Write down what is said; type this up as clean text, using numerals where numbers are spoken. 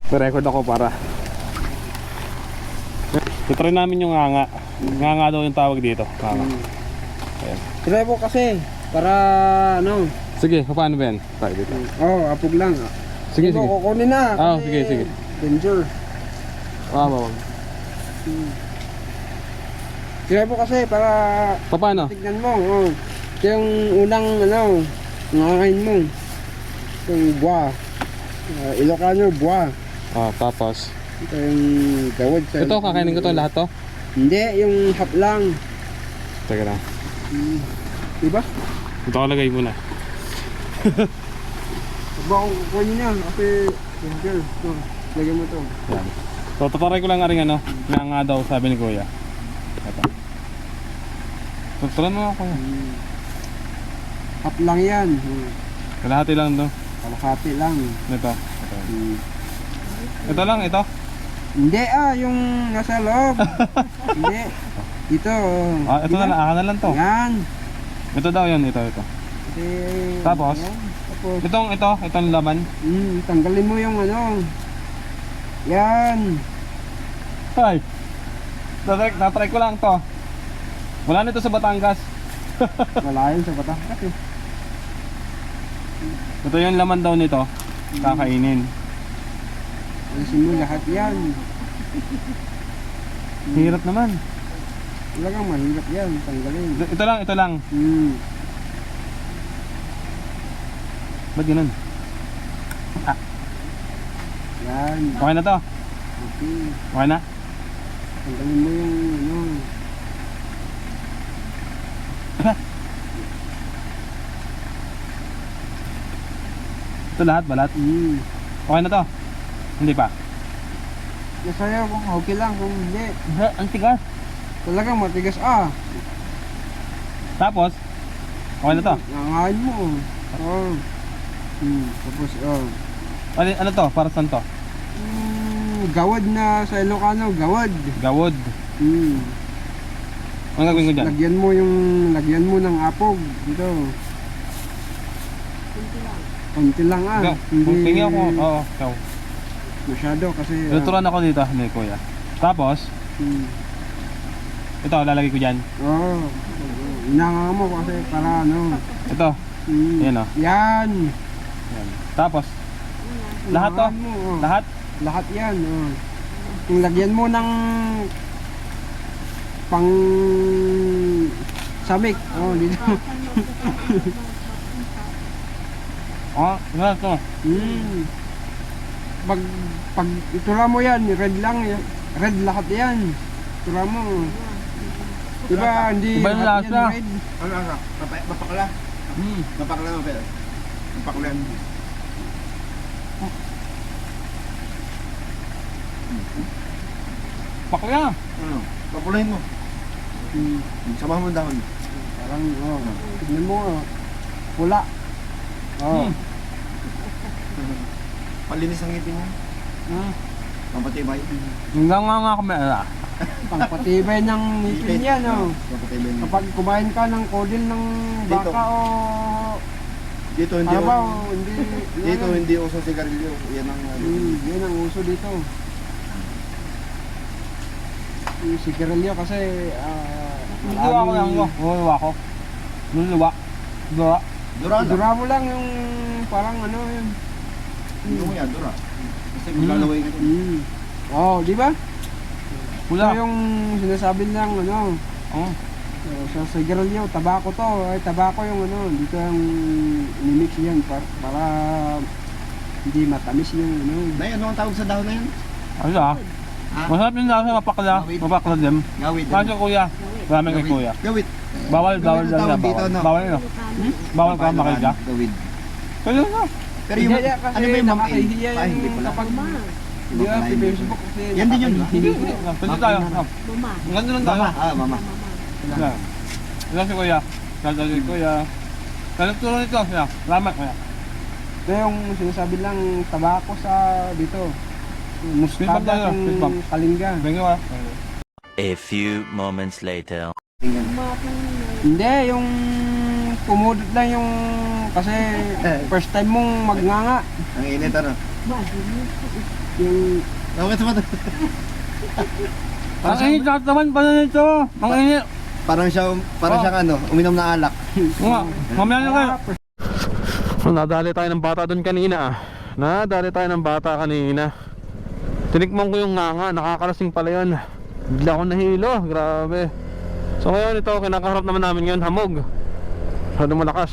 Record ako para try namin yung nganga. Nganga daw yung tawag dito. Nganga. Ayan. Try mo kasi para ano. Sige, paano ba yan? Tayo dito. Apog lang. Sige, sige. Kukunin na. Sige, sige. Danger. Wag. Try mo kasi para Paano? tignan mo. Ito yung unang ano, ngakain mo. Yung buwa. Ilocano buwa. Tapos Ito yung gawad sa... ito, kakainin ko to lahat to? Hindi, yung hap lang. Teka lang. Diba? Ito kalagay muna. Huwag akong kukunin niya kasi... Girl, ito. Lagyan mo to. Yan. So, tataray ko lang nga rin ano, nganga daw sabi ni Kuya. Ito. Tutulan mo ako. Hap lang yan. Kalahati lang to. Kalahati lang. Ito. Ito lang, ito. Hindi yung nasa loob. Hindi. Dito. Ito na lang, na lang to. Yan. Ito daw yun, ito. Tapos? Yan. Tapos. Itong laman. Tanggalin mo yung ano. Yan. Ay! Natry ko lang to. Wala nito sa Batangas. Wala yun sa Batangas eh. Ito yung laman daw nito. Kakainin. Alisin mo lahat yan. Hirap naman. Talagang mahirap yan. Tanggalin. Ito lang. Ba't ganun? Yan. Okay na to? Okay. Okay na? Tanggalin mo yung ano. Ito lahat, balat? Okay na to? Hindi pa? Nasaya kung okay lang. Kung hindi. Ang tigas. Talagang matigas Tapos? Okay na to? Nangain mo. Tapos Ano to? Para saan to? gawad na sa Ilocano. Gawad. Gawod. Ang gagawin ko dyan? Lagyan mo ng apog. Dito. Konti lang Pingi ako. Oo, ikaw. Masyado kasi Tuturuan ako dito ni Kuya. Tapos, ito lalagay ko dyan. inanga mo kasi para ano. Ito. Yan o. Yan. Tapos, lahat to? Mo, Lahat? Lahat yan. Yung lagyan mo ng pang samik. Dito. Lahat to. Pag itura mo yan, red lang yan. Red lahat yan. Itura mo. Diba hindi Iba yung lahat lasa. yan red? Ano lasa? Mapakla? Mapakla mo pero. Mapakla. Pakla. Ano? Papulahin mo. Samahan mo ang dahon. Parang, tignan mo, pula. Palinis ang ngipin mo. Pampatibay. Hanggang nga kami. Pangpatibay ng ngipin yan, Pampatibay mo. Kapag kumain ka ng kodil ng Dito. baka Dito hindi halabaw, Dito hindi uso sigarilyo. Yan ang yan ang uso dito. Yung sigarilyo kasi Luluwa ko lang. Luluwa ko. Luluwa. Luluwa. Dura na. Dura mo lang yung parang ano yun. Hindi mo yan, dura. Kasi maglalaway ka dun. Di ba? Wala. Ito yung sinasabi lang ano. Sa sigarilyo, tabako to. Ay, tabako yung ano. Dito yung inimix yan para hindi matamis yung ano. Nay, ano ang tawag sa dahon na yun? Ano ah? Masarap yung lasa, mapakla. Mapakla din. Gawid. Kasi Kuya. Maraming kay Kuya. Gawid. Bawal Gawid ang lang tawag na. dito, Bawal. no? Bawal yun. Bawal ka makilga. Gawid. Kaya na. Pero yung, Hindi, kasi ano ba yung mangkin? nakakahiya Ay, hindi yung pala. kapag Hindi yeah, pala, sa hindi. Facebook kasi Yan din yun. nakakahiya. Pwede tayo. Ganun lang tayo. Mama. Mama. Ilan si Kuya? Ilan si Kuya? Kaya tulong ito. Salamat Kuya. Ito yung sinasabi lang tabako sa dito. Fist bump Mustada tayo, fist bump. yung kalinga. Thank you ah. A few moments later. Hindi, yung pumudot lang yung kasi first time mong magnganga. Ang init ano? Yung Bakit naman? Ang init lahat naman pala nito. Ang init. Parang siyang ano, uminom na alak. Nga, mamaya na kayo. ah, Nadali tayo ng bata doon kanina. Nadali tayo ng bata kanina. Tinikman ko yung nganga, nakakalasing pala yun. Bigla akong nahilo, grabe. So ngayon ito, kinakaharap naman namin ngayon, hamog. Masyadong malakas.